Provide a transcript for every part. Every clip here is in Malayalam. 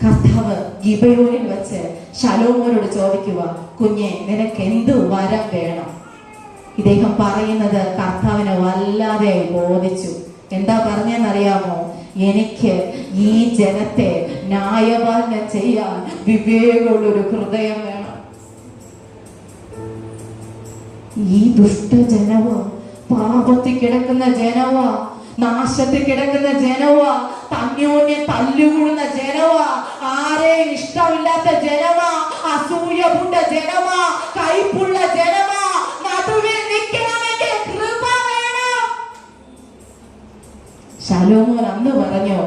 കർത്താവ് ഗിബയോനിൽ വെച്ച് ശലോമോനോട് ചോദിക്കുക, കുഞ്ഞെ നിനക്ക് എന്ത് വരം വേണം? ഇദ്ദേഹം പറയുന്നത് കർത്താവിനെ വല്ലാതെ ബോധിച്ചു. എന്താ പറഞ്ഞെന്നറിയാമോ? എനിക്ക് ഈ ജനത്തെ ന്യായപാലനം ചെയ്യാൻ വിവേകമുള്ളൊരു ഹൃദയം വേണം. ഈ ദുഷ്ടജനവ, പാപത്തിൽ കിടക്കുന്ന ജനവ, നാശത്തിൽ കിടക്കുന്ന ജനവ, തന്യോന്യം തല്ലുകൂടുന്ന ജനവ, ആരെയും ഇഷ്ടമില്ലാത്ത ജനവ, അസൂയപൂണ്ട ജനവ, കൈപ്പുള്ള ജനവ, നടുവിൽ നിൽക്കണമെങ്കിൽ കൃപ വേണം. ശലോമോൻ അന്ന് പറഞ്ഞു,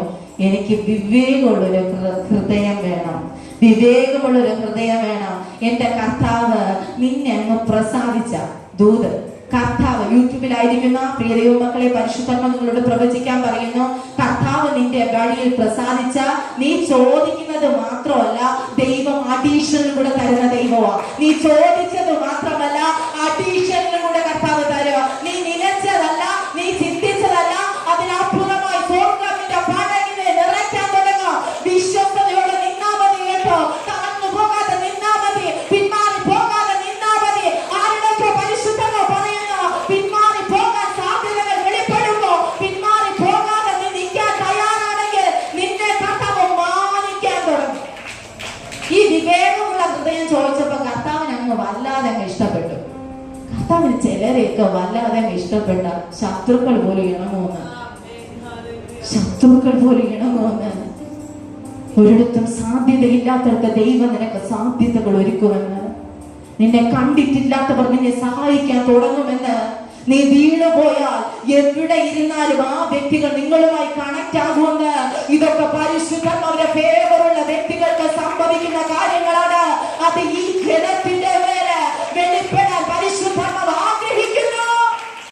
എനിക്ക് വിവേകമുള്ളൊരു ഹൃദയം വേണം, വിവേകമുള്ളൊരു ഹൃദയം വേണം. എന്റെ കർത്താവ് നിന്നെ അങ്ങ് പ്രസാദിച്ച ദൂത്, കർത്താവ് യൂട്യൂബിലായിരിക്കുന്ന പ്രിയ ദൈവമക്കളെ, പരിശുദ്ധാത്മ നിങ്ങളോട് പ്രവചിക്കാൻ പറയുന്നു, കർത്താവ് നിന്റെ വഴിയിൽ പ്രസാദിച്ച, നീ ചോദിക്കുന്നത് മാത്രമല്ല, ദൈവം അഡീഷണൽ കൂടെ തരുന്ന ദൈവമാണ്. നീ ചോദിച്ചത് മാത്രമല്ല, അഡീഷണൽ കൂടെ കർത്താവ് തരുക. നീ നിലച്ചതല്ല, നീ ചിന്തിച്ചതല്ല, അതിനപ്പുറമായി സ്വർഗ്ഗത്തിന്റെ പടകിനെ നിറയ്ക്കാൻ തുടങ്ങുക. വിശ്വസ്തയോടെ നിന്നാ മതി കേട്ടോ, തളർന്നു പോകാതെ നിന്നാ മതി, പിന്മാറി പോകാതെ നിന്നാ മതി. ആരുടെയൊക്കെ പരിശുദ്ധമോ പറയുന്നു, പിന്മാറി പോകാൻ സാധ്യതകൾ വെളിപ്പെടുമ്പോ പിന്മാറി പോകാതെ നീ നിൽക്കാൻ തയ്യാറാണെങ്കിൽ നിന്നെ കർത്താവ് മാനിക്കാൻ തുടങ്ങും. ഈ വിവേകമുള്ള ഹൃദയം ചോദിച്ചപ്പോ കർത്താവിന് അങ്ങ് വല്ലാതെ അങ്ങ് ഇഷ്ടപ്പെട്ടു. കർത്താവിന് ചിലരെയൊക്കെ വല്ലാതെ അങ്ങ് ഇഷ്ടപ്പെട്ട ശത്രുക്കൾ പോലും ഇണങ്ങുമെന്ന്, ശത്രുക്കൾ പോലും ഇണങ്ങുമെന്ന്. ഒരിടത്തും സാധ്യതയില്ലാത്തവർക്ക് ദൈവം നിനക്ക് സാധ്യതകൾ ഒരുക്കുമെന്ന്. നിന്നെ കണ്ടിട്ടില്ലാത്തവർ നിന്നെ സഹായിക്കാൻ തുടങ്ങുമെന്ന്. നീ വീണുപോയാൽ എവിടെ ഇരുന്നാലും ആ വ്യക്തികൾ നിങ്ങളുമായി കണക്ട് ആകുമെന്ന്. ഇതൊക്കെ പരിശുദ്ധമായ ഫേവറുള്ള വ്യക്തികൾക്ക് സംഭവിക്കുന്ന കാര്യം.